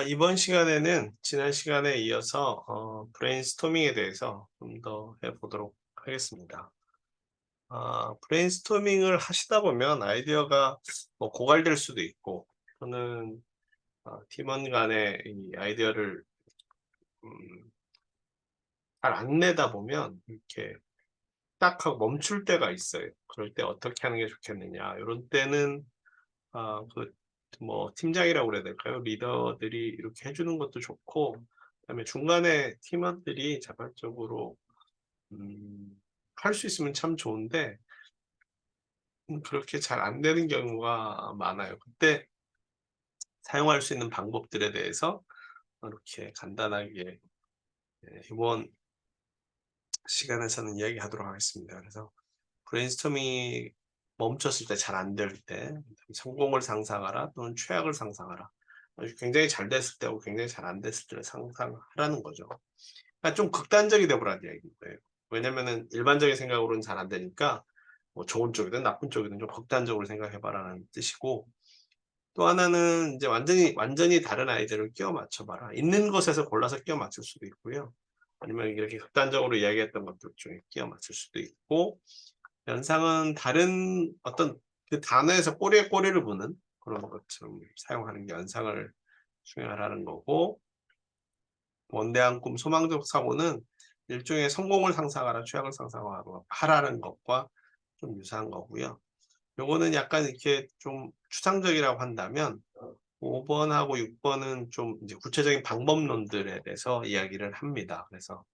이번 시간에는 지난 시간에 이어서 브레인스토밍에 대해서 좀 더 해보도록 하겠습니다. 브레인스토밍을 하시다 보면 아이디어가 뭐 고갈될 수도 있고, 또는 팀원 간의 이 아이디어를 음, 잘 안 내다 보면 이렇게 딱 하고 멈출 때가 있어요. 그럴 때 어떻게 하는 게 좋겠느냐. 이런 때는 뭐 팀장이라고 그래야 될까요? 리더들이 이렇게 해 주는 것도 좋고, 그다음에 중간에 팀원들이 자발적으로 할 수 있으면 참 좋은데, 그렇게 잘 안 되는 경우가 많아요. 그때 사용할 수 있는 방법들에 대해서 이렇게 간단하게 이번 시간에서는 이야기하도록 하겠습니다. 그래서 브레인스토밍이 멈췄을 때, 잘 안 될 때, 성공을 상상하라 또는 최악을 상상하라. 아주 굉장히 잘 됐을 때하고 굉장히 잘 안 됐을 때를 상상하라는 거죠. 그러니까 좀 극단적이 돼 보라는 이야기인 거예요. 왜냐면은 일반적인 생각으로는 잘 안 되니까 뭐 좋은 쪽이든 나쁜 쪽이든 좀 극단적으로 생각해 봐라는 뜻이고, 또 하나는 이제 완전히 다른 아이디어를 끼워 맞춰 봐라. 있는 것에서 골라서 끼워 맞출 수도 있고요. 아니면 이렇게 극단적으로 이야기했던 것들 중에 끼워 맞출 수도 있고, 연상은 다른 어떤 그 단어에서 꼬리에 꼬리를 무는 그런 것처럼 사용하는 게 연상을 수행하라는 거고, 원대한 꿈, 소망적 사고는 일종의 성공을 상상하라, 최악을 하라는 것과 좀 유사한 거고요. 요거는 약간 이렇게 좀 추상적이라고 한다면 5 번하고 6 번은 좀 이제 구체적인 방법론들에 대해서 이야기를 합니다. 그래서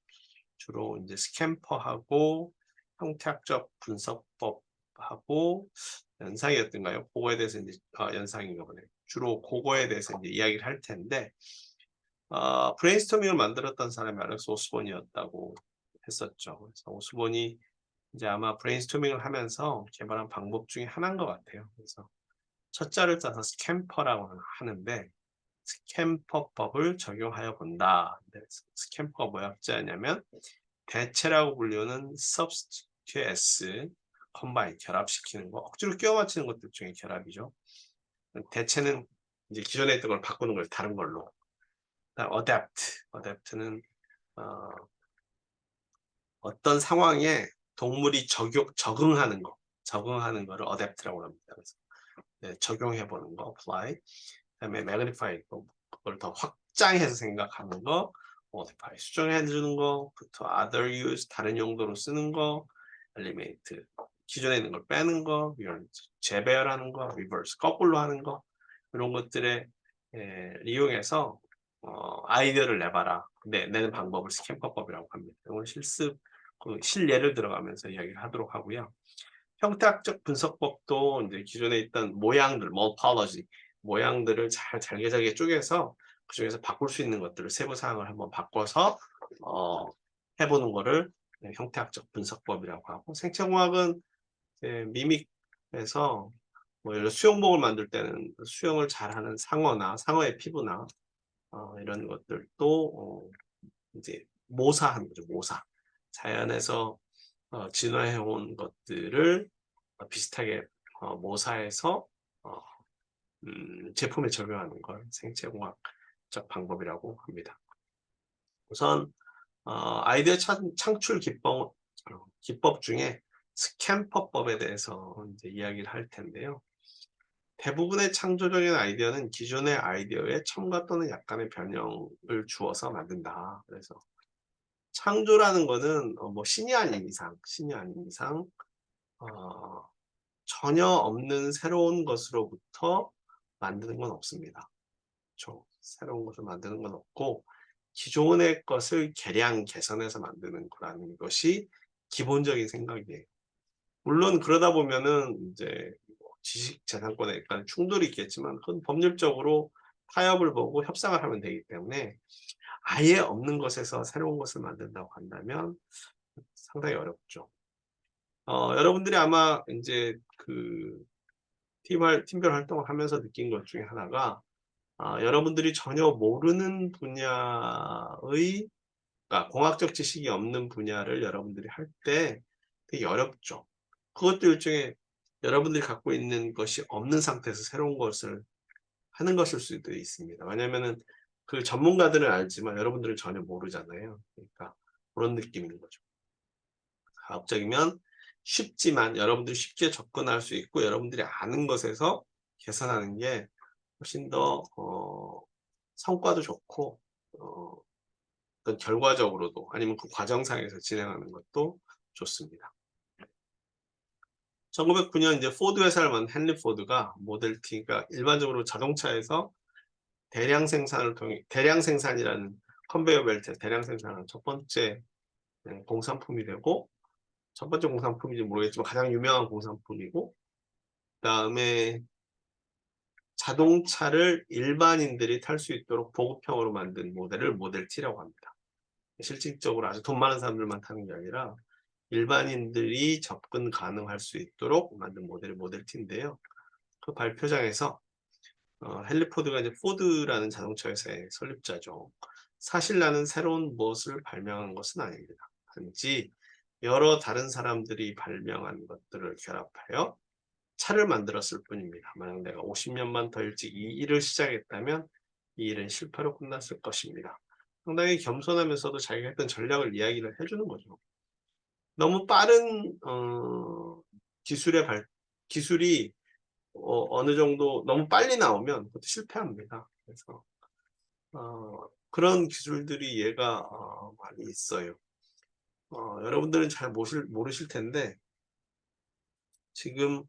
주로 인제 스탬퍼하고 형태학적 분석법하고 연상이었던가요? 고거에 대해서 인제 연상인가 보네요. 주로 고거에 대해서 인제 이야기를 할 텐데, 브레인스토밍을 만들었던 사람이 알렉스 오스본이었다고 했었죠. 그래서 오스본이 이제 아마 브레인스토밍을 하면서 개발한 방법 중에 하나인 것 같아요. 그래서 첫 자를 짜서 스탬퍼라고 하는데, 스탬퍼법을 적용하여 본다. 네, 스탬퍼가 뭐야 합자냐면 대체라고 불리는 substitute s, combine 결합시키는 거, 억지로 끼워 맞추는 것들 중에 결합이죠. 대체는 이제 기존에 있던 걸 바꾸는 거예요, 다른 걸로. 그다음 adapt는 어, 어떤 상황에 동물이 적응하는 거를 adapt라고 합니다. 그래서 네, 적용해 보는 거 apply. 그다음에 magnify, 그걸 더 확장해서 생각하는 거 modify, 수정해 주는 거부터 other use, 다른 용도로 쓰는 거, eliminate, 기존에 있는 걸 빼는 거, 이런 재배열하는 거, reverse, 거꾸로 하는 거, 이런 것들에 이용해서 아이디어를 내봐라. 내는 방법을 스탬퍼법이라고 합니다. 이걸 실예를 들어가면서 이야기를 하도록 하고요. 형태학적 분석법도 이제 기존에 있던 모양들, morphology, 모양들을 잘 잘게 쪼개서 그중에서 바꿀 수 있는 것들을 세부 사항을 한번 바꿔서 어 해 보는 거를 형태학적 분석법이라고 하고, 생체공학은 이제 미믹에서 뭐 예를 들어 수영복을 만들 때는 수영을 잘하는 상어의 피부나 이런 것들도 이제 모사하는 거죠, 모사. 자연에서 진화해 온 것들을 비슷하게 모사해서 어 제품에 적용하는 걸 생체공학적 방법이라고 합니다. 우선 아이디어 창출 기법 중에 스탬퍼법에 대해서 이제 이야기를 할 텐데요. 대부분의 창조적인 아이디어는 기존의 아이디어에 첨가 또는 약간의 변형을 주어서 만든다. 그래서 창조라는 거는 뭐 신이 아닌 이상 어 전혀 없는 새로운 것으로부터 만드는 건 없습니다. 새로운 것을 만드는 건 없고, 기존의 것을 개선해서 만드는 거라는 것이 기본적인 생각이에요. 물론 그러다 보면은 인제 뭐 지식재산권에 약간 충돌이 있겠지만, 그건 법률적으로 타협을 보고 협상을 하면 되기 때문에, 아예 없는 것에서 새로운 것을 만든다고 한다면 상당히 어렵죠. 여러분들이 아마 인제 팀별 활동을 하면서 느낀 것 중에 하나가, 여러분들이 전혀 모르는 분야의, 그러니까 공학적 지식이 없는 분야를 여러분들이 할 때 되게 어렵죠. 그것도 일종의 여러분들이 갖고 있는 것이 없는 상태에서 새로운 것을 하는 것일 수도 있습니다. 왜냐면은 그 전문가들은 알지만 여러분들은 전혀 모르잖아요. 그러니까 그런 느낌인 거죠. 가급적이면 쉽지만 여러분들이 쉽게 접근할 수 있고 여러분들이 아는 것에서 개선하는 게 훨씬 더 성과도 좋고 어떤 결과적으로도 아니면 그 과정상에서 진행하는 것도 좋습니다. 1909년 이제 포드 회사를 만든 헨리 포드가 모델 T가 일반적으로 자동차에서 대량 생산이라는 컨베이어 벨트 대량 생산하는 첫 번째 공산품이 되고 첫 번째 공산품인지 모르겠지만 가장 유명한 공산품이고 그다음에 자동차를 일반인들이 탈 수 있도록 보급형으로 만든 모델을 모델 T라고 합니다. 실질적으로 아주 돈 많은 사람들만 타는 게 아니라 일반인들이 접근 가능할 수 있도록 만든 모델이 모델 T인데요. 그 발표장에서 헨리 포드가 이제 포드라는 자동차 회사의 설립자죠. 사실 나는 새로운 무엇을 발명한 것은 아닙니다. 단지 여러 다른 사람들이 발명한 것들을 결합하여 차를 만들었을 뿐입니다. 만약 내가 50년만 더 일찍 이 일을 시작했다면 이 일은 실패로 끝났을 것입니다. 상당히 겸손하면서도 자기가 했던 전략을 이야기를 해주는 거죠. 너무 빠른 기술이 어느 정도 너무 빨리 나오면 그것도 실패합니다. 그래서 그런 기술들이 얘가 많이 있어요. 여러분들은 잘 모르실 텐데 지금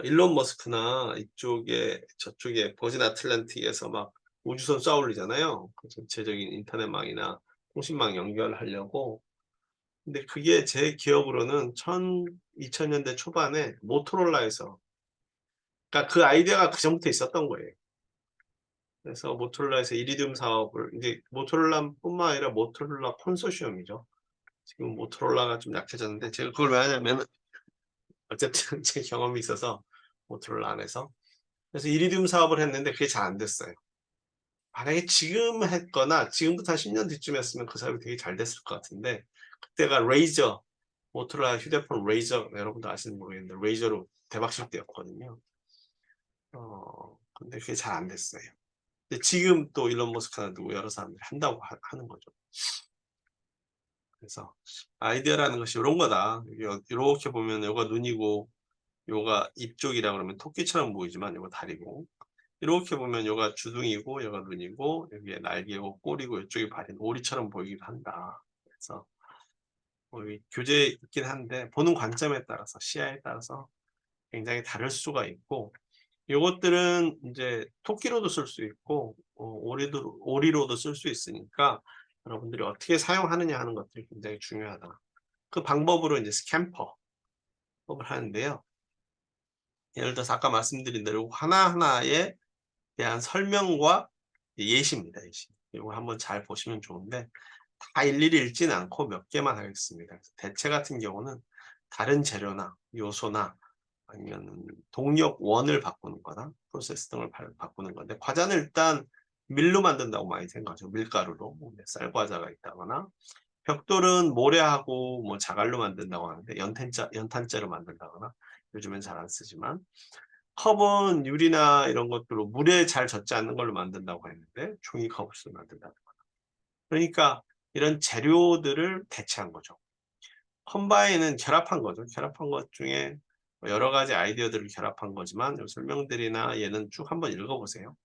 일론 머스크나 이쪽에 저쪽에 버진 아틀란틱에서 막 우주선 쏘아 올리잖아요. 그 전체적인 인터넷망이나 통신망 연결하려고. 근데 그게 제 기억으로는 2000년대 초반에 모토로라에서 그러니까 그 아이디어가 그전부터 있었던 거예요. 그래서 모토로라에서 이리듐 사업을 이제 모토로라뿐만 아니라 모토로라 컨소시엄이죠. 지금 모토로라가 좀 약해졌는데 제가 그걸 왜 하냐면은 어쨌든 제 경험이 있어서 모토로라 안에서 그래서 이리듐 사업을 했는데 그게 잘 안 됐어요. 만약에 지금 했거나 지금부터 한 10년 뒤쯤 했으면 그 사업이 되게 잘 됐을 것 같은데 그때가 레이저 모토로라 휴대폰 레이저 여러분도 아시는지 모르겠는데 레이저로 대박칠 때였거든요. 근데 그게 잘 안 됐어요. 근데 지금 또 일론 머스크나 누구 여러 사람들이 한다고 하는 거죠. 그래서 아이디어라는 것이 이런 거다. 이렇게 보면 요가 눈이고 요가 입 쪽이라 그러면 토끼처럼 보이지만 요가 다리고 이렇게 보면 요가 주둥이고 요가 눈이고 여기에 날개고 꼬리고 이쪽이 발인 오리처럼 보이기도 한다. 그래서 교재에 있긴 한데 보는 관점에 따라서 시야에 따라서 굉장히 다를 수가 있고 요것들은 이제 토끼로도 쓸 수 있고 오리로도 쓸 수 있으니까 여러분들이 어떻게 사용하느냐 하는 것들이 굉장히 중요하다. 그 방법으로 이제 스캠퍼 법을 하는데요. 예를 들어서 아까 말씀드린 대로 하나하나에 대한 설명과 예시입니다. 예시. 이거 한번 잘 보시면 좋은데 다 일일이 읽지는 않고 몇 개만 하겠습니다. 대체 같은 경우는 다른 재료나 요소나 아니면 동력 원을 바꾸는 거나 프로세스 등을 바꾸는 건데 과자는 일단 밀로 만든다고 많이 생각하죠. 밀가루로 쌀과자가 있다거나 벽돌은 모래하고 뭐 자갈로 만든다고 하는데 연탄재로 만든다거나 요즘엔 잘 안 쓰지만 컵은 유리나 이런 것들로 물에 잘 젖지 않는 걸로 만든다고 했는데 종이컵을 만든다거나 그러니까 이런 재료들을 대체한 거죠. 컴바인은 결합한 거죠. 결합한 것 중에 여러 가지 아이디어들을 결합한 거지만 설명들이나 얘는 쭉 한번 읽어보세요.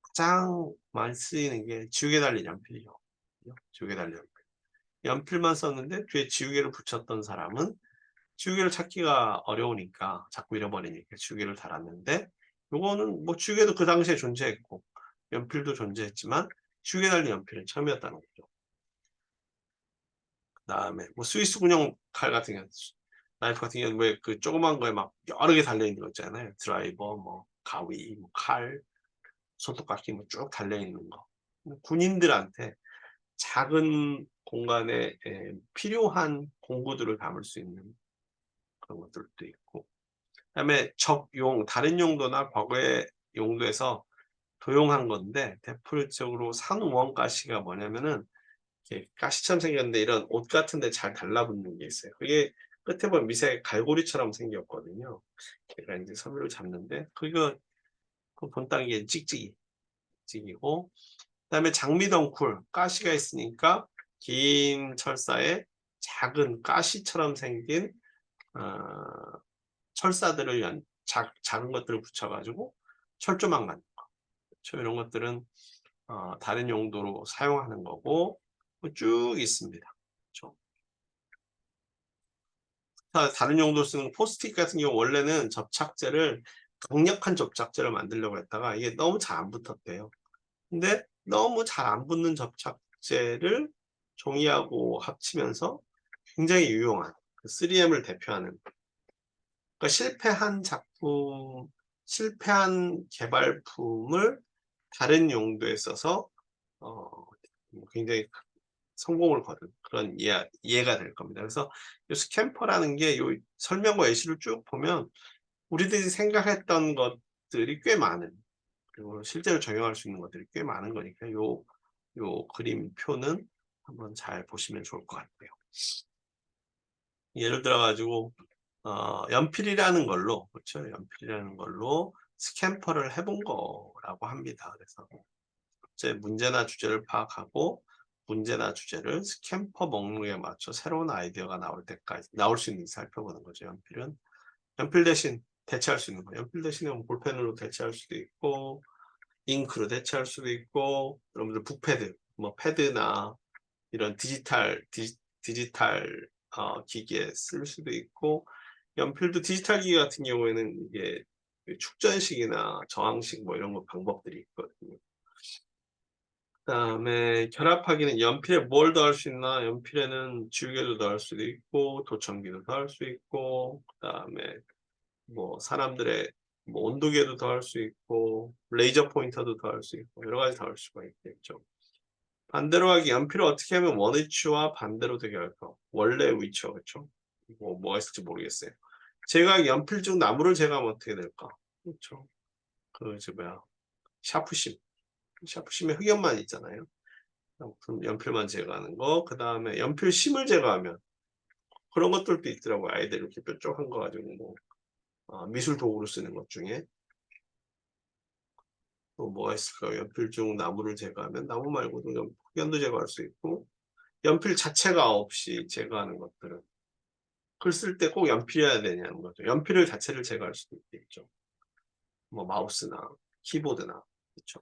가장 많이 쓰이는 게 지우개 달린 연필이죠. 지우개 달린 연필. 연필만 썼는데 뒤에 지우개를 붙였던 사람은 지우개를 찾기가 어려우니까 자꾸 잃어버리니까 지우개를 달았는데 요거는 뭐 지우개도 그 당시에 존재했고 연필도 존재했지만 지우개 달린 연필은 처음이었다는 거죠. 그다음에 뭐 스위스 군용 칼 같은 경우 나이프 같은 경우는 왜 그 조그만 거에 막 여러 개 달려 있는 거 있잖아요. 드라이버, 뭐 가위, 뭐 칼, 손톱깎이 뭐 쭉 달려 있는 거. 군인들한테 작은 공간에 필요한 공구들을 담을 수 있는 그런 것들도 있고. 그다음에 적용 다른 용도나 과거의 용도에서 도용한 건데 대표적으로 산원가시가 뭐냐면은 이렇게 가시처럼 생겼는데 이런 옷 같은 데 잘 달라붙는 게 있어요. 그게 끝에 보면 미세 갈고리처럼 생겼거든요. 걔가 이제 섬유를 잡는데 그거 그 본 단계 찍찍이고, 그다음에 장미덩쿨, 가시가 있으니까 긴 철사에 작은 가시처럼 생긴 철사들을 작은 것들을 붙여가지고 철조망 만든 거. 그렇죠? 이런 것들은 다른 용도로 사용하는 거고 쭉 있습니다. 그렇죠? 다른 용도로 쓰는 포스트잇 같은 경우 원래는 접착제를 강력한 접착제를 만들려고 했다가 이게 너무 잘 안 붙었대요. 근데 너무 잘 안 붙는 접착제를 종이하고 합치면서 굉장히 유용한 3M을 대표하는, 그러니까 실패한 개발품을 다른 용도에 써서 굉장히 성공을 거둔 그런 이해가 될 겁니다. 그래서 이 스캠퍼라는 게 요 설명과 예시를 쭉 보면 우리들이 생각했던 것들이 꽤 많은, 그리고 실제로 적용할 수 있는 것들이 꽤 많은 거니까 요 그림표는 한번 잘 보시면 좋을 것 같아요. 예를 들어 가지고 연필이라는 걸로, 그렇죠? 연필이라는 걸로 스캠퍼를 해본 거라고 합니다. 그래서 이제 문제나 주제를 파악하고 문제나 주제를 스캠퍼 목록에 맞춰 새로운 아이디어가 나올 수 있는지 살펴보는 거죠. 연필 대신 대체할 수 있는 거. 연필 대신에 볼펜으로 대체할 수도 있고 잉크로 대체할 수도 있고, 여러분들 북패드, 뭐 패드나 이런 디지털 기기에 쓸 수도 있고, 연필도 디지털 기기 같은 경우에는 이게 축전식이나 저항식 뭐 이런 거 방법들이 있거든요. 그다음에 결합하기는 연필에 뭘 더할 수 있나? 연필에는 지우개도 더할 수도 있고 도청기도 더할 수 있고, 그다음에 뭐 사람들의 뭐 온도계도 더할 수 있고 레이저 포인터도 더할 수 있고 여러 가지 더할 수가 있겠죠. 반대로 하기, 연필을 어떻게 하면 원위치와 반대로 되게 할까? 원래 위치와, 그렇죠? 뭐가 있을지 모르겠어요. 제가 연필 중 나무를 제거하면 어떻게 될까? 그렇죠. 샤프심에 흑연만 있잖아요. 그럼 연필만 제거하는 거. 그 다음에 연필 심을 제거하면 그런 것들도 있더라고요. 아이들 이렇게 뾰족한 거 가지고 미술 도구로 쓰는 것 중에 또 뭐가 있을까요? 연필 중 나무를 제거하면 나무 말고도 흑연도 제거할 수 있고, 연필 자체가 없이 제거하는 것들은 글 쓸 때 꼭 연필이어야 되냐는 거죠. 연필을 자체를 제거할 수도 있겠죠. 뭐 마우스나 키보드나, 그렇죠.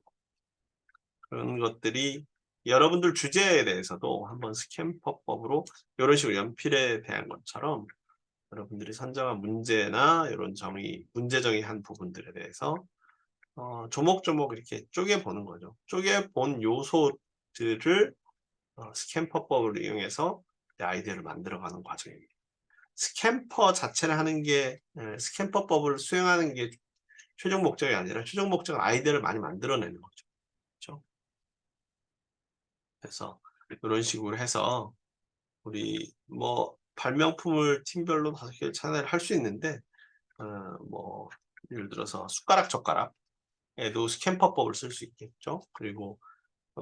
그런 것들이 여러분들 주제에 대해서도 한번 스캠퍼법으로 이런 식으로 연필에 대한 것처럼 여러분들이 선정한 문제나 이런 문제 정의한 부분들에 대해서 조목조목 이렇게 쪼개보는 거죠. 쪼개본 요소들을 스캠퍼법을 이용해서 아이디어를 만들어가는 과정입니다. 스캠퍼 자체를 하는 게, 스캠퍼법을 수행하는 게 최종 목적이 아니라 최종 목적은 아이디어를 많이 만들어내는 거죠. 그렇죠? 그래서 이런 식으로 해서 우리 뭐 발명품을 팀별로 5개를 할 수 있는데, 뭐 예를 들어서 숟가락 젓가락에도 스캠퍼법을 쓸 수 있겠죠. 그리고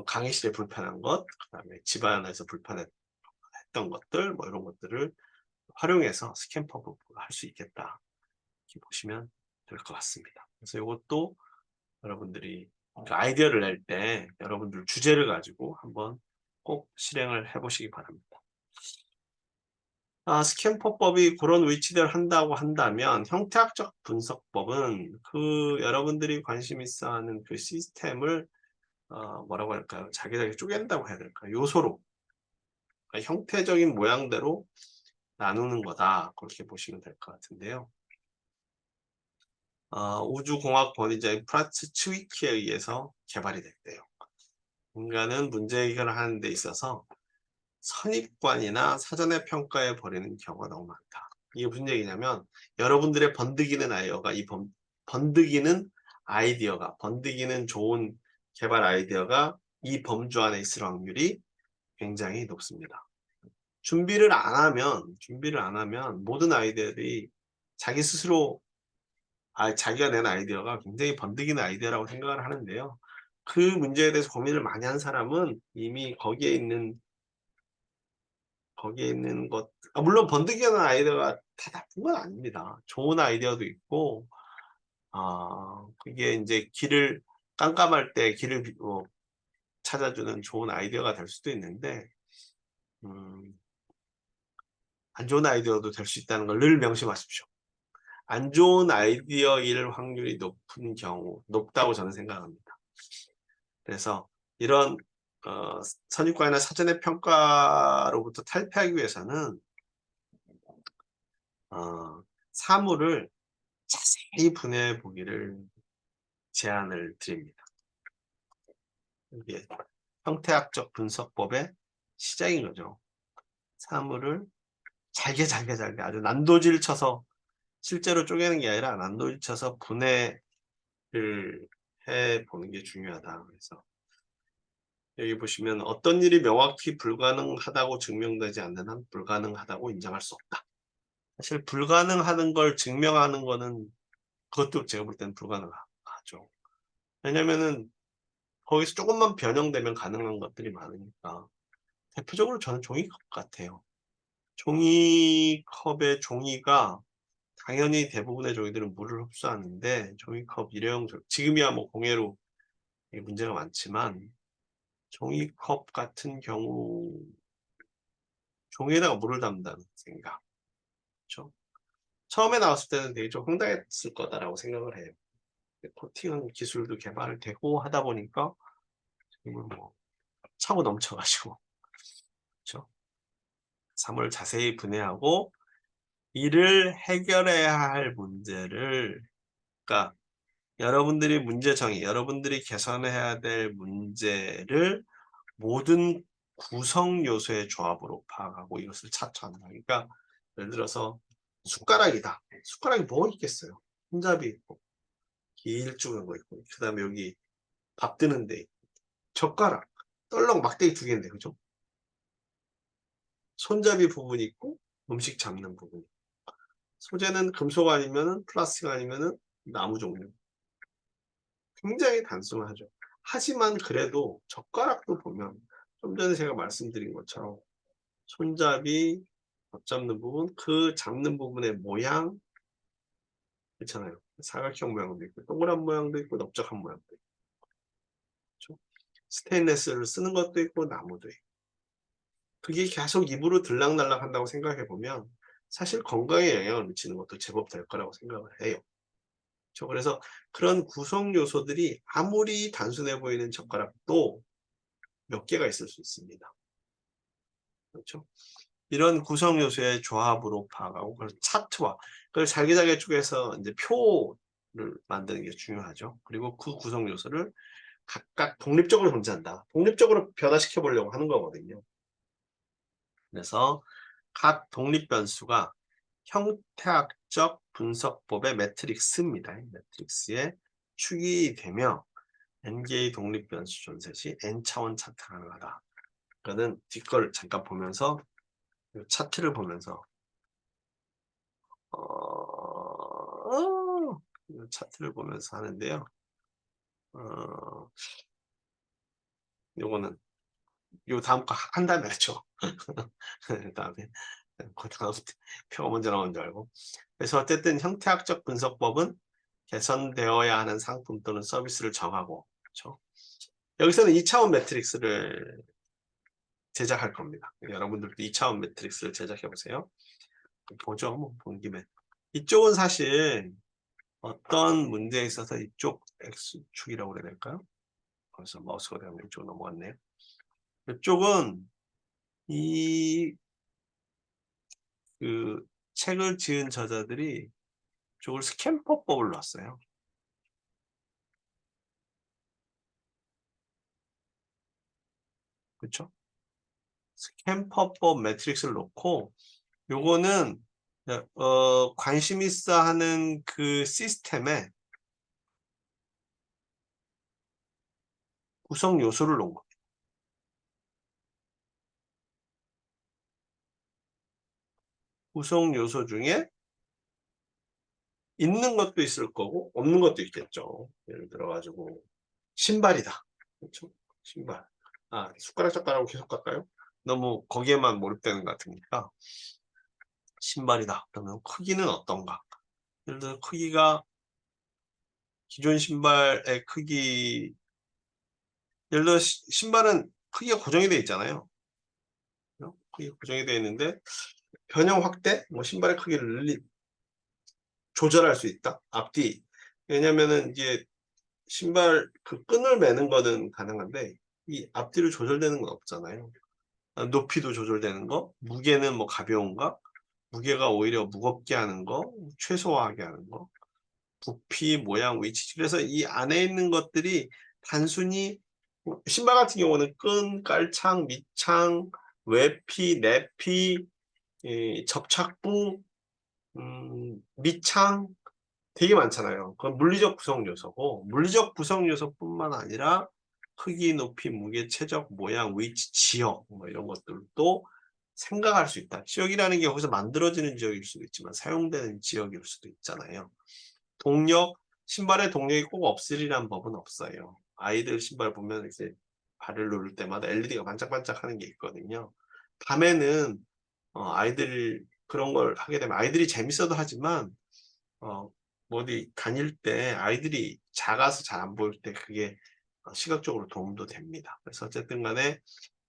강의실에 불편한 것, 그다음에 집안에서 불편했던 것들, 뭐 이런 것들을 활용해서 스캠퍼법을 할 수 있겠다. 이렇게 보시면 될 것 같습니다. 그래서 이것도 여러분들이 아이디어를 낼 때 여러분들 주제를 가지고 한번 꼭 실행을 해보시기 바랍니다. 스캠퍼법이 그런 위치들을 한다고 한다면 형태학적 분석법은 여러분들이 관심 있어 하는 그 시스템을 뭐라고 할까요? 자기들이 쪼갠다고 해야 될까요? 요소로, 그러니까 형태적인 모양대로 나누는 거다. 그렇게 보시면 될 것 같은데요. 우주공학 권위자인 프란츠 츠위키에 의해서 개발이 됐대요. 인간은 문제 해결을 하는 데 있어서 선입관이나 사전의 평가에 버리는 경우가 너무 많다. 이게 무슨 얘기냐면 여러분들의 번뜩이는 좋은 개발 아이디어가 이 범주 안에 있을 확률이 굉장히 높습니다. 준비를 안 하면 모든 아이디어들이 자기 스스로 자기가 낸 아이디어가 굉장히 번뜩이는 아이디어라고 생각을 하는데요. 그 문제에 대해서 고민을 많이 한 사람은 이미 거기에 있는 것, 물론 번뜩이는 아이디어가 다 나쁜 건 아닙니다. 좋은 아이디어도 있고, 그게 이제 길을 깜깜할 때 길을 찾아주는 좋은 아이디어가 될 수도 있는데 안 좋은 아이디어도 될 수 있다는 걸 늘 명심하십시오. 안 좋은 아이디어일 확률이 높다고 저는 생각합니다. 그래서 이런 선입관이나 사전의 평가로부터 탈피하기 위해서는 사물을 자세히 분해해 보기를 제안을 드립니다. 이게 형태학적 분석법의 시작인 거죠. 사물을 잘게 아주 난도질 쳐서 실제로 쪼개는 게 아니라 난도질 쳐서 분해를 해 보는 게 중요하다. 그래서 여기 보시면 어떤 일이 명확히 불가능하다고 증명되지 않는 한 불가능하다고 인정할 수 없다. 사실 불가능하는 걸 증명하는 거는 그것도 제가 볼 때는 불가능하죠. 왜냐면은 거기서 조금만 변형되면 가능한 것들이 많으니까. 대표적으로 저는 종이컵 같아요. 종이컵의 종이가 당연히 대부분의 종이들은 물을 흡수하는데 종이컵 일회용 지금이야 뭐 공예로 문제가 많지만 종이컵 같은 경우 종이에다가 물을 담는다는 생각. 그렇죠? 처음에 나왔을 때는 되게 좀 황당했을 거다라고 생각을 해요. 코팅은 기술도 개발되고 하다 보니까 지금은 뭐 차고 넘쳐가지고 그렇죠? 사물을 자세히 분해하고 이를 해결해야 할 문제를 그러니까 여러분들이 문제 정의, 여러분들이 개선해야 될 문제를 모든 구성 요소의 조합으로 파악하고 이것을 차트한다. 그러니까 예를 들어서 숟가락이다. 숟가락이 뭐 있겠어요? 손잡이 있고 길쭉한 거 있고 그 다음에 여기 밥 드는 데 있고 젓가락, 떨렁 막대기 두 개인데 그죠? 손잡이 부분이 있고 음식 잡는 부분. 소재는 금속 아니면은 플라스틱 아니면은 나무 종류. 굉장히 단순하죠. 하지만 그래도 젓가락도 보면 좀 전에 제가 말씀드린 것처럼 손잡이, 밥 잡는 부분, 그 잡는 부분의 모양 있잖아요. 사각형 모양도 있고 동그란 모양도 있고 넓적한 모양도 있고 그렇죠? 스테인레스를 쓰는 것도 있고 나무도 있고 그게 계속 입으로 들락날락 한다고 생각해 보면 사실 건강에 영향을 미치는 것도 제법 될 거라고 생각을 해요. 그렇죠? 그래서 그런 구성 요소들이 아무리 단순해 보이는 젓가락도 몇 개가 있을 수 있습니다. 그렇죠? 이런 구성 요소의 조합으로 파악하고 그걸 차트화, 그걸 잘게 쪼개서 이제 표를 만드는 게 중요하죠. 그리고 그 구성 요소를 각각 독립적으로 존재한다. 독립적으로 변화시켜 보려고 하는 거거든요. 그래서 각 독립 변수가 형태학적 분석법의 매트릭스입니다. 매트릭스의 축이 되며 n개의 독립 변수 존재 시 n차원 차트 가능하다. 그거는 뒷걸 잠깐 보면서 차트를 보면서 차트를 보면서 하는데요. 요거는 요 다음 거 한 다음에 하죠. 그다음에 그 다음 표가 먼저 나온 줄 알고. 그래서 어쨌든 형태학적 분석법은 개선되어야 하는 상품 또는 서비스를 정하고 그렇죠? 여기서는 2차원 매트릭스를 제작할 겁니다. 여러분들도 2차원 매트릭스를 제작해 보세요. 보죠. 뭐 본 김에. 이쪽은 사실 어떤 문제에 있어서 이쪽 X축이라고 그래야 될까요? 벌써 마우스가 되면 이쪽으로 넘어갔네요. 이쪽은 이 그 책을 지은 저자들이 이쪽을 스캠퍼법을 놨어요. 그렇죠? 스캠퍼법 매트릭스를 놓고 요거는 관심 있어 하는 그 시스템에 구성 요소를 놓은 겁니다. 구성 요소 중에 있는 것도 있을 거고 없는 것도 있겠죠. 예를 들어 가지고 신발이다. 그렇죠? 신발. 숟가락 젓가락으로 계속 갈까요? 너무 거기에만 몰입되는 것 같으니까 신발이다. 그러면 크기는 어떤가? 예를 들어 크기가 기존 신발의 크기, 예를 들어 신발은 크기가 고정이 되어 있잖아요. 크기가 고정이 되어 있는데 변형 확대, 뭐 신발의 크기를 조절할 수 있다. 앞뒤. 왜냐면은 이제 신발 그 끈을 매는 거는 가능한데 이 앞뒤로 조절되는 건 없잖아요. 높이도 조절되는 거, 무게는 뭐 가벼운가, 무게가 오히려 무겁게 하는 거, 최소화하게 하는 거, 부피, 모양, 위치. 그래서 이 안에 있는 것들이 단순히 신발 같은 경우는 끈, 깔창, 밑창, 외피, 내피, 접착부, 밑창 되게 많잖아요. 그건 물리적 구성 요소고, 물리적 구성 요소뿐만 아니라 크기, 높이, 무게, 체적, 모양, 위치, 지역 뭐 이런 것들도 생각할 수 있다. 지역이라는 게 거기서 만들어지는 지역일 수도 있지만 사용되는 지역일 수도 있잖아요. 동력, 신발에 동력이 꼭 없으리란 법은 없어요. 아이들 신발 보면 이제 발을 누를 때마다 LED가 반짝반짝하는 게 있거든요. 밤에는 아이들 그런 걸 하게 되면 아이들이 재밌어도 하지만 뭐 어디 다닐 때 아이들이 작아서 잘 안 보일 때 그게 시각적으로 도움도 됩니다. 그래서 어쨌든 간에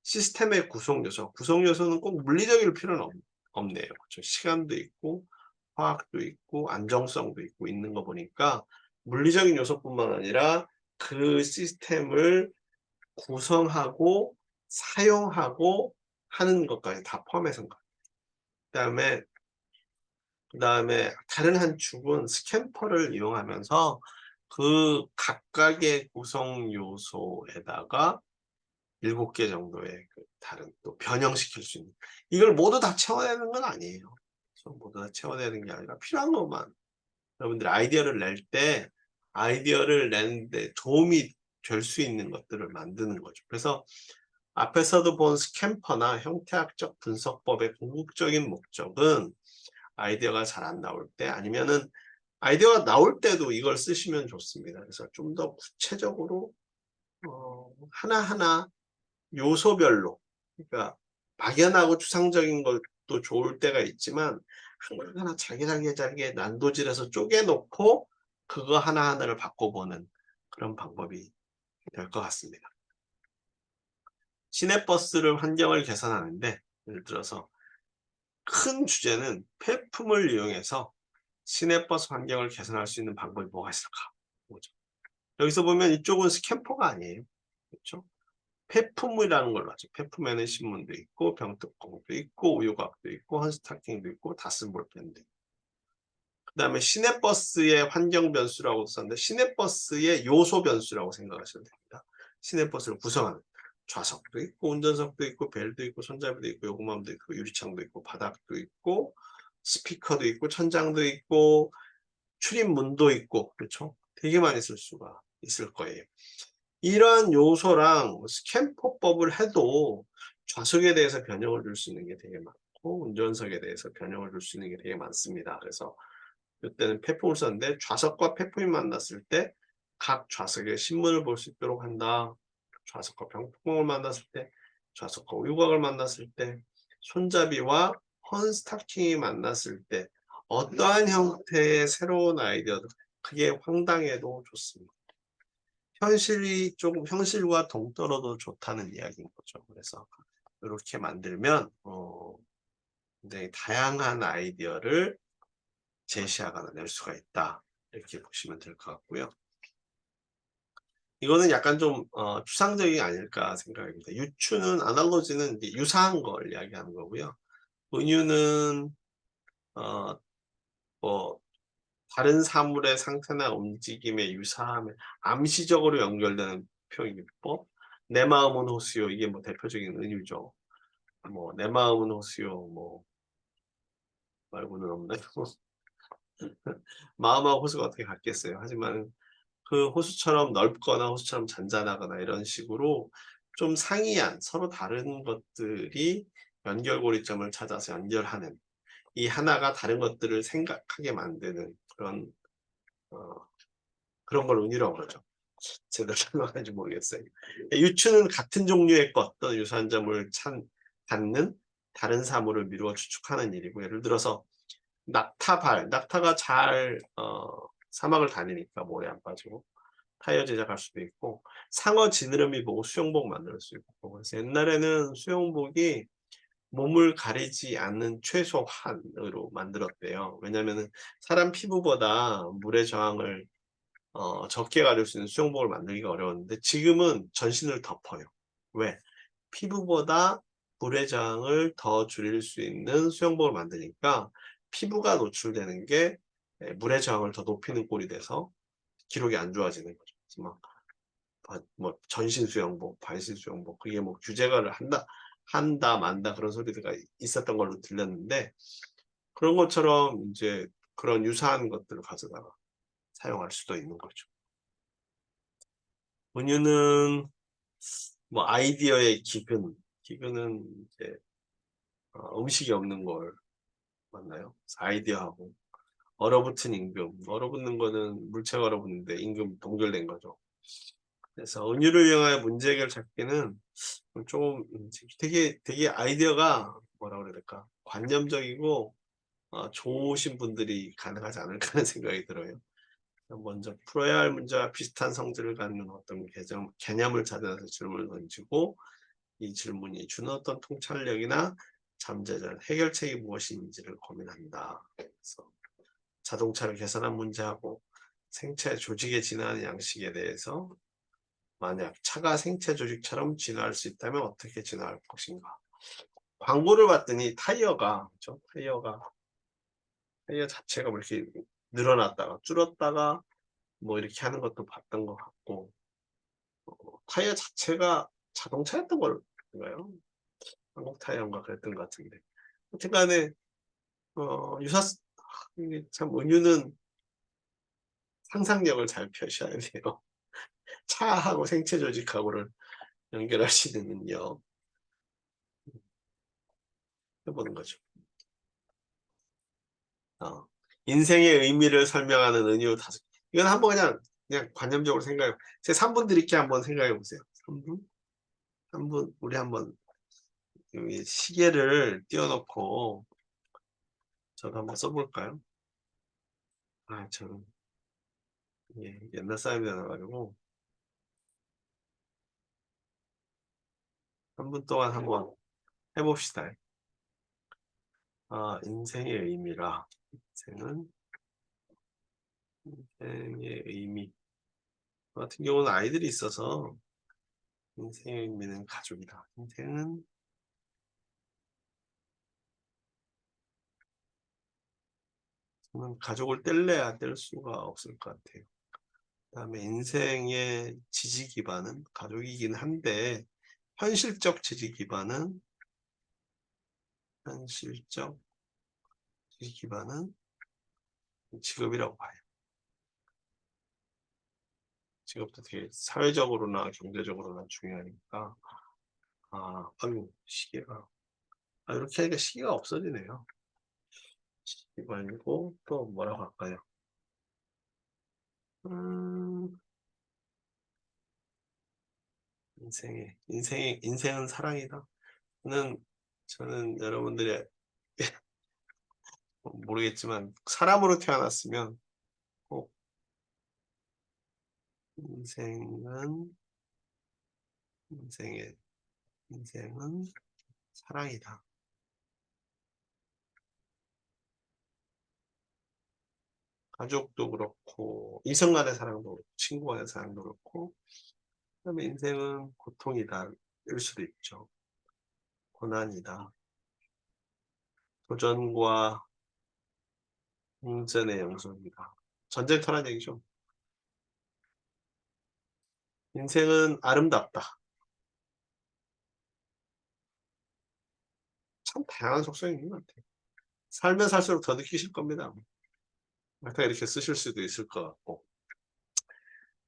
시스템의 구성 요소, 구성 요소는 꼭 물리적일 필요는 없네요. 그렇죠? 시간도 있고 화학도 있고 안정성도 있고 있는 거 보니까 물리적인 요소뿐만 아니라 그 시스템을 구성하고 사용하고 하는 것까지 다 포함해서 그다음에 다른 한 축은 스캠퍼를 이용하면서 그 각각의 구성 요소에다가 7개 정도의 그 다른 또 변형시킬 수 있는, 이걸 모두 다 채워내는 건 아니에요. 모두 다 채워내는 게 아니라 필요한 것만, 여러분들이 아이디어를 낼 때 아이디어를 내는데 도움이 될 수 있는 것들을 만드는 거죠. 그래서 앞에서도 본 스캠퍼나 형태학적 분석법의 궁극적인 목적은 아이디어가 잘 안 나올 때, 아니면은 아이디어가 나올 때도 이걸 쓰시면 좋습니다. 그래서 좀 더 구체적으로 하나하나 요소별로, 그러니까 막연하고 추상적인 것도 좋을 때가 있지만 하나하나 잘게 난도질해서 쪼개놓고 그거 하나하나를 바꿔보는 그런 방법이 될 것 같습니다. 시내버스를 환경을 개선하는데, 예를 들어서 큰 주제는 폐품을 이용해서 시내버스 환경을 개선할 수 있는 방법이 뭐가 있을까? 보죠. 여기서 보면 이쪽은 스캠퍼가 아니에요. 그렇죠? 폐품이라는 걸로 하죠. 폐품에는 신문도 있고 병뚜껑도 있고 우유곽도 있고 헌스타킹도 있고 다쓴 볼펜도 있고. 그 다음에 시내버스의 환경 변수라고 썼는데 시내버스의 요소 변수라고 생각하시면 됩니다. 시내버스를 구성하는 좌석도 있고 운전석도 있고 벨도 있고 손잡이도 있고 요금함도 있고 유리창도 있고 바닥도 있고 스피커도 있고 천장도 있고 출입문도 있고, 그렇죠? 되게 많이 쓸 수가 있을 거예요. 이러한 요소랑 스캠퍼법을 해도 좌석에 대해서 변형을 줄 수 있는 게 되게 많고 운전석에 대해서 변형을 줄 수 있는 게 되게 많습니다. 그래서 이때는 폐품을 썼는데 좌석과 폐품이 만났을 때 각 좌석에 신문을 볼 수 있도록 한다. 좌석과 병뚜껑을 만났을 때, 좌석과 우유곽을 만났을 때, 손잡이와 헌스타킹이 만났을 때 어떠한 형태의 새로운 아이디어도 그게 황당해도 좋습니다. 현실이 조금 현실과 동떨어도 좋다는 이야기인 거죠. 그래서 이렇게 만들면 굉장히 다양한 아이디어를 제시하거나 낼 수가 있다. 이렇게 보시면 될 것 같고요. 이거는 약간 좀 추상적인 게 아닐까 생각합니다. 유추는 아날로지는 이제 유사한 걸 이야기하는 거고요. 은유는 뭐 다른 사물의 상태나 움직임의 유사함에 암시적으로 연결되는 표현기법. 내 마음은 호수요. 이게 뭐 대표적인 은유죠. 뭐 내 마음은 호수요. 뭐 말고는 없나요? 마음하고 호수가 어떻게 같겠어요. 하지만 그 호수처럼 넓거나 호수처럼 잔잔하거나 이런 식으로 좀 상이한 서로 다른 것들이 연결고리점을 찾아서 연결하는, 이 하나가 다른 것들을 생각하게 만드는 그런 걸 은유라고 그러죠. 제대로 설명하는지 모르겠어요. 유추는 같은 종류의 것 또는 유사한 점을 찾는 다른 사물을 미루어 추측하는 일이고, 예를 들어서 낙타발, 낙타가 잘 사막을 다니니까 모래 안 빠지고 타이어 제작할 수도 있고 상어 지느러미 보고 수영복 만들 수 있고 그래서 옛날에는 수영복이 몸을 가리지 않는 최소한으로 만들었대요. 왜냐면은 사람 피부보다 물의 저항을 적게 가릴 수 있는 수영복을 만들기가 어려웠는데 지금은 전신을 덮어요. 왜? 피부보다 물의 저항을 더 줄일 수 있는 수영복을 만드니까 피부가 노출되는 게 물의 저항을 더 높이는 꼴이 돼서 기록이 안 좋아지는 거죠. 그래서 뭐 전신 수영복, 반신 수영복 그게 뭐 규제가를 한다 만다 그런 소리가 있었던 걸로 들렸는데 그런 것처럼 이제 그런 유사한 것들을 가져다가 사용할 수도 있는 거죠. 은유는 뭐 아이디어의 기근은 이제 음식이 없는 걸 맞나요? 아이디어하고 얼어붙은 임금, 얼어붙는 거는 물체가 얼어붙는데 임금 동결된 거죠. 그래서 은유를 이용하여 문제 해결 찾기는 좀 되게 아이디어가 뭐라 그래야 될까 관념적이고 좋으신 분들이 가능하지 않을까 하는 생각이 들어요. 먼저 풀어야 할 문제와 비슷한 성질을 갖는 어떤 개념을 찾아서 질문을 던지고 이 질문이 주는 어떤 통찰력이나 잠재적 해결책이 무엇인지를 고민한다. 그래서 자동차를 개선한 문제하고 생체 조직에 진화하는 양식에 대해서 만약 차가 생체 조직처럼 진화할 수 있다면 어떻게 진화할 것인가. 광고를 봤더니 타이어가 그렇죠? 타이어 자체가 뭐 이렇게 늘어났다가 줄었다가 뭐 이렇게 하는 것도 봤던 것 같고 타이어 자체가 자동차였던 걸까요? 한국 타이어인가 그랬던 것 같은데 하여튼간에 유사 이게 참 은유는 상상력을 잘 펴셔야 돼요. 차하고 생체 조직하고를 연결할 수 있는 능력 해보는 거죠. 인생의 의미를 설명하는 은유 다섯. 이건 한번 그냥 관념적으로 생각해. 제 3분 드릴게 한번 생각해 보세요. 3분? 3분 우리 한번 여기 시계를 띄워놓고 저도 한번 써볼까요? 저는 옛날 사람이라 가지고 3분 동안 한번 해봅시다. 인생의 의미라. 인생의 의미. 같은 경우는 아이들이 있어서 인생의 의미는 가족이다. 인생은 저는 가족을 뗄래야 뗄 수가 없을 것 같아요. 그다음에 인생의 지지 기반은 가족이긴 한데 현실적 지지 기반은 직업이라고 봐요. 직업도 되게 사회적으로나 경제적으로나 중요하니까 아유 시계가 이렇게 하니까 시계가 없어지네요. 시계가 아니고 또 뭐라고 할까요? 인생은 사랑이다. 저는 여러분들이 모르겠지만 사람으로 태어났으면 꼭 인생은 인생은 사랑이다. 가족도 그렇고 이성 간의 사랑도 그렇고 친구 간의 사랑도 그렇고 그다음에 인생은 고통이다 일 수도 있죠. 고난이다. 도전과 공전의 영속이다. 전쟁터란 얘기죠. 인생은 아름답다. 참 다양한 속성이 있는 것 같아요. 살면 살수록 더 느끼실 겁니다. 약간 이렇게 쓰실 수도 있을 것 같고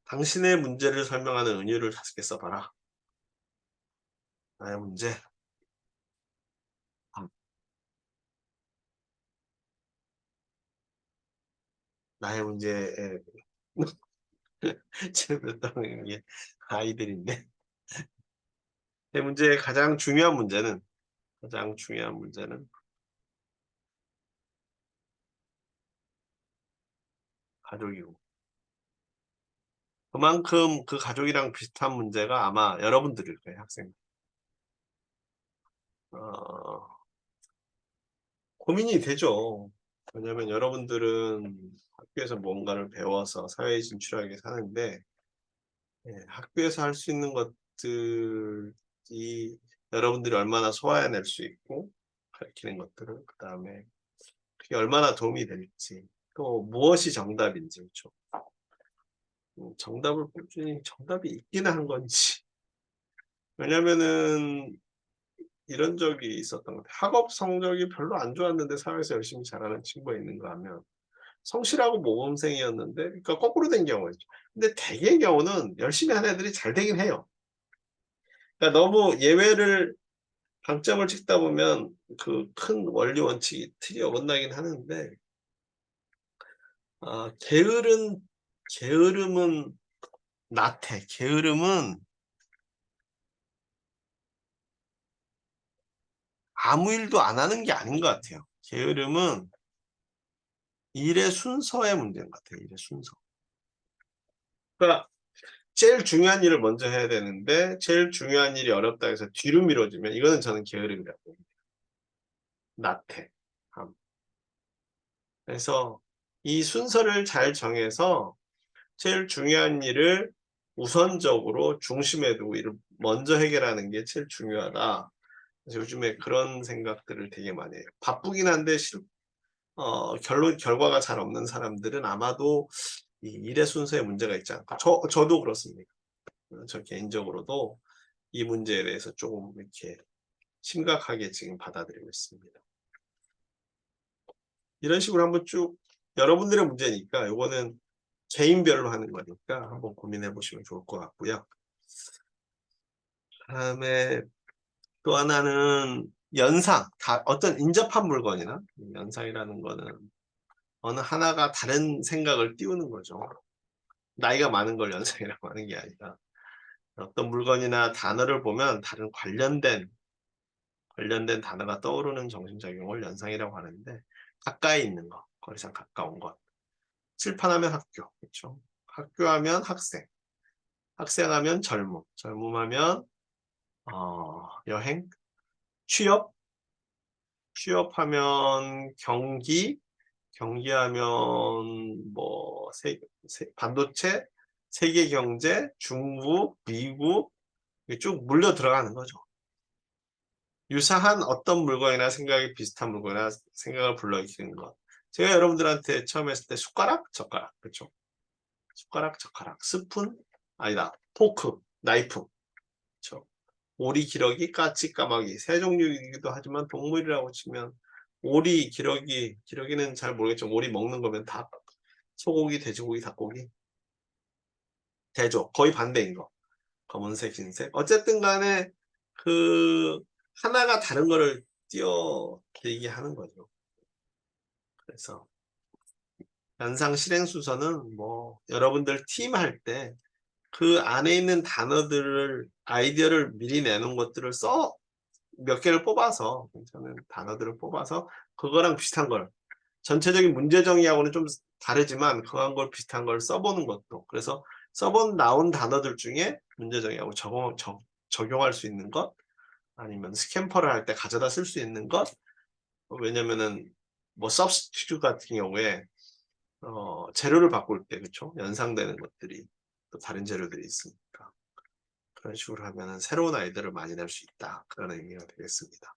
당신의 문제를 설명하는 은유를 5개 써봐라. 나의 문제. 나의 문제에 질문했다는 게 아이들인데 내 문제의 가장 중요한 문제는 가족이고. 그만큼 그 가족이랑 비슷한 문제가 아마 여러분들일 거예요, 학생. 고민이 되죠. 왜냐면 여러분들은 학교에서 뭔가를 배워서 사회에 진출하게 사는데, 예, 학교에서 할 수 있는 것들이 여러분들이 얼마나 소화해낼 수 있고, 가르치는 것들을, 그 다음에 그게 얼마나 도움이 될지, 또 무엇이 정답인지, 그렇죠. 정답을 꾸준히 정답이 있기는 한 건지. 왜냐면은 이런 적이 있었던 것 같아요. 학업 성적이 별로 안 좋았는데 사회에서 열심히 잘하는 친구가 있는가 하면 성실하고 모범생이었는데, 그러니까 거꾸로 된 경우가 있죠. 근데 대개의 경우는 열심히 하는 애들이 잘 되긴 해요. 그러니까 너무 예외를 방점을 찍다 보면 그 큰 원리 원칙이 틀이 어긋나긴 하는데, 게으름은 나태. 게으름은 아무 일도 안 하는 게 아닌 것 같아요. 게으름은 일의 순서의 문제인 것 같아요. 일의 순서. 그러니까 제일 중요한 일을 먼저 해야 되는데 제일 중요한 일이 어렵다 해서 뒤로 미뤄지면 이거는 저는 게으름이라고 봅니다. 나태. 그래서 이 순서를 잘 정해서 제일 중요한 일을 우선적으로 중심에 두고 일을 먼저 해결하는 게 제일 중요하다. 그래서 요즘에 그런 생각들을 되게 많이 해요. 바쁘긴 한데 결과가 잘 없는 사람들은 아마도 이 일의 순서에 문제가 있지 않을까. 저도 그렇습니다. 저 개인적으로도 이 문제에 대해서 조금 이렇게 심각하게 지금 받아들이고 있습니다. 이런 식으로 한번 쭉 여러분들의 문제니까 이거는 개인별로 하는 거니까 한번 고민해 보시면 좋을 것 같고요. 그다음에 또 하나는 연상, 어떤 인접한 물건이나 연상이라는 거는 어느 하나가 다른 생각을 띄우는 거죠. 나이가 많은 걸 연상이라고 하는 게 아니라 어떤 물건이나 단어를 보면 다른 관련된 단어가 떠오르는 정신작용을 연상이라고 하는데, 가까이 있는 것, 거리상 가까운 것. 칠판하면 학교, 그렇죠? 학교하면 학생, 학생하면 젊음, 젊음하면 여행, 취업, 취업하면 경기, 경기하면 뭐 반도체, 세계 경제, 중국, 미국, 쭉 물려 들어가는 거죠. 유사한 어떤 물건이나 생각이 비슷한 물건이나 생각을 불러일으키는 것. 제가 여러분들한테 처음 했을 때 숟가락, 젓가락, 그렇죠? 숟가락, 젓가락, 스푼, 아니다, 포크, 나이프, 그렇죠? 오리, 기러기, 까치, 까마귀, 세 종류이기도 하지만 동물이라고 치면 오리, 기러기는 잘 모르겠지만 오리 먹는 거면 닭, 소고기, 돼지고기, 닭고기, 대조, 거의 반대인 거. 검은색, 흰색. 어쨌든 간에 그 하나가 다른 거를 띄어들게 하는 거죠. 그래서 연상 실행 순서는 뭐 여러분들 팀 할 때 그 안에 있는 단어들을 아이디어를 미리 내놓은 것들을 몇 개를 뽑아서 괜찮은 단어들을 뽑아서 그거랑 비슷한 걸 전체적인 문제 정의하고는 좀 다르지만 그런 걸 비슷한 걸 써보는 것도, 그래서 써본 나온 단어들 중에 문제 정의하고 적용할 수 있는 것, 아니면 스캠퍼를 할 때 가져다 쓸 수 있는 것. 왜냐면은 뭐 substitute 같은 경우에 재료를 바꿀 때 그쵸? 연상되는 것들이 또 다른 재료들이 있으니까 그런 식으로 하면은 새로운 아이디어를 많이 낼 수 있다. 그런 의미가 되겠습니다.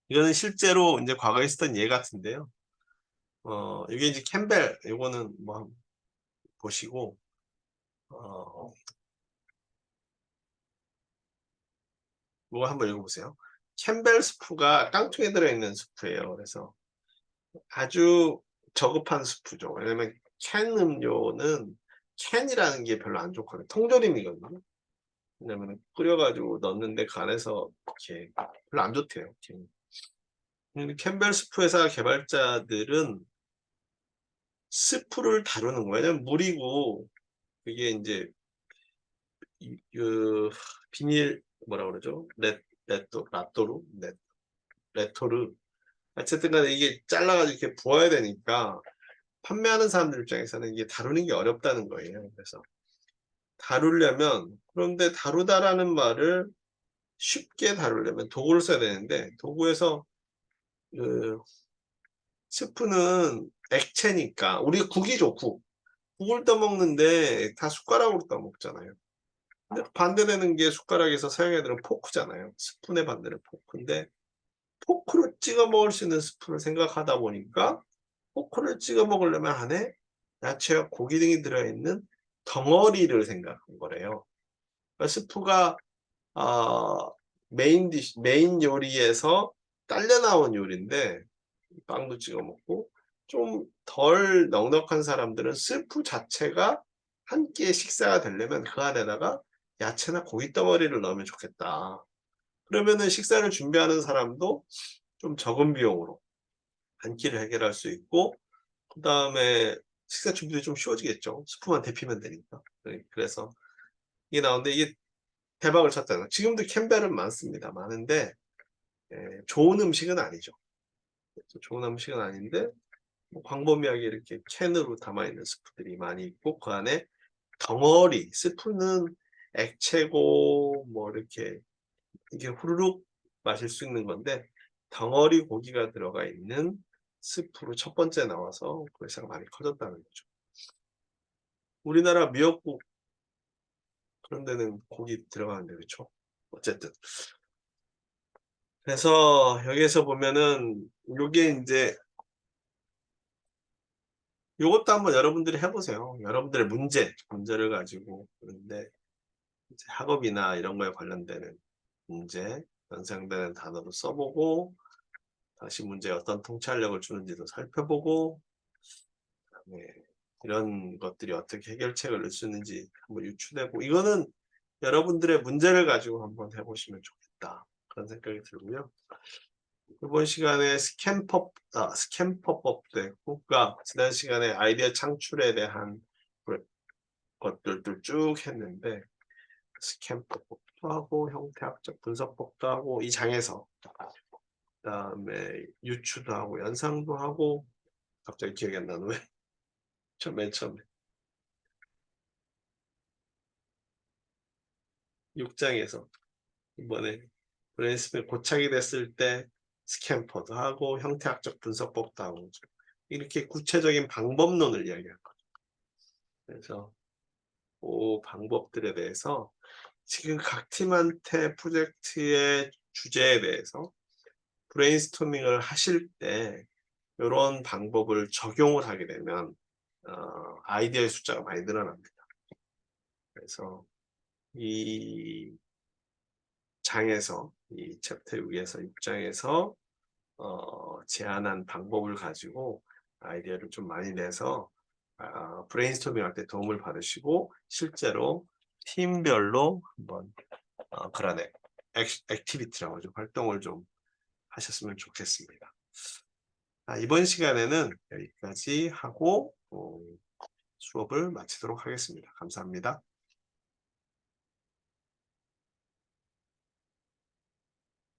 이거는 실제로 이제 과거에 있었던 예 같은데요. 이게 이제 캠벨, 이거는 뭐 한번 보시고, 이거 한번 읽어보세요. 캠벨 스프가 깡통에 들어있는 스프예요. 그래서 아주 저급한 스프죠. 왜냐면 캔 음료는 캔이라는 게 별로 안 좋거든요. 통조림이거든요. 왜냐면 끓여가지고 넣는데 그 안에서 이렇게 별로 안 좋대요. 캠벨 스프 회사 개발자들은 스프를 다루는 거예요. 왜냐면 물이고 그게 이제 그 비닐 뭐라 그러죠? 레토르 어쨌든 간에 이게 잘라가지고 이렇게 부어야 되니까 판매하는 사람들 입장에서는 이게 다루는 게 어렵다는 거예요. 그래서 다루려면, 그런데 다루다라는 말을 쉽게 다루려면 도구를 써야 되는데, 도구에서 그 스프는 액체니까 우리가 국이죠, 국. 국을 떠먹는데 다 숟가락으로 떠먹잖아요. 근데 반대되는 게 숟가락에서 사용해야 포크잖아요. 스푼의 반대는 포크인데 포크로 찍어 먹을 수 있는 스푼을 생각하다 보니까 포크를 찍어 먹으려면 안에 야채와 고기 등이 들어있는 덩어리를 생각한 거래요. 그러니까 스프가 메인 요리에서 딸려 나온 요리인데 빵도 찍어 먹고 좀 덜 넉넉한 사람들은 스프 자체가 한 끼의 식사가 되려면 그 안에다가 야채나 고기 덩어리를 넣으면 좋겠다. 그러면은 식사를 준비하는 사람도 좀 적은 비용으로 한 끼를 해결할 수 있고, 그 다음에 식사 준비도 좀 쉬워지겠죠. 스프만 데피면 되니까. 그래서 이게 나오는데 이게 대박을 쳤다는 거. 지금도 캠벨은 많습니다. 많은데 좋은 음식은 아니죠. 좋은 음식은 아닌데 뭐 광범위하게 이렇게 캔으로 담아있는 스프들이 많이 있고 그 안에 덩어리, 스프는 액체고 뭐 이렇게 이게 후루룩 마실 수 있는 건데 덩어리 고기가 들어가 있는 스프로 첫 번째 나와서 그 회사가 많이 커졌다는 거죠. 우리나라 미역국 그런 데는 고기 들어가는데 그렇죠. 어쨌든 그래서 여기에서 보면은 요게 이제 요것도 한번 여러분들이 해보세요. 여러분들의 문제를 가지고 그런데 이제 학업이나 이런 거에 관련되는 문제, 연상되는 단어도 써보고 다시 문제에 어떤 통찰력을 주는지도 살펴보고 그다음에 이런 것들이 어떻게 해결책을 넣을 수 있는지 한번 유추되고 이거는 여러분들의 문제를 가지고 한번 해보시면 좋겠다 그런 생각이 들고요. 이번 시간에 스캔퍼법도 했고 그러니까 지난 시간에 아이디어 창출에 대한 것들도 쭉 했는데 스캔법도 하고 형태학적 분석법도 하고 이 장에서 그다음에 유추도 하고 연상도 하고 갑자기 기억이 안 나는 왜? 맨 처음에 6장에서 이번에 브레인스토밍 고착이 됐을 때 스캔퍼도 하고 형태학적 분석법도 하고 이렇게 구체적인 방법론을 이야기할 거죠. 그래서 그 방법들에 대해서 지금 각 팀한테 프로젝트의 주제에 대해서 브레인스토밍을 하실 때 이런 방법을 적용을 하게 되면 아이디어의 숫자가 많이 늘어납니다. 그래서 이 장에서 이 챕터 위에서 6장에서 제안한 방법을 가지고 아이디어를 좀 많이 내서 브레인스토밍 할 때 도움을 받으시고 실제로 팀별로 한번 그런 액티비티라고 하죠. 활동을 좀 하셨으면 좋겠습니다. 이번 시간에는 여기까지 하고 수업을 마치도록 하겠습니다. 감사합니다.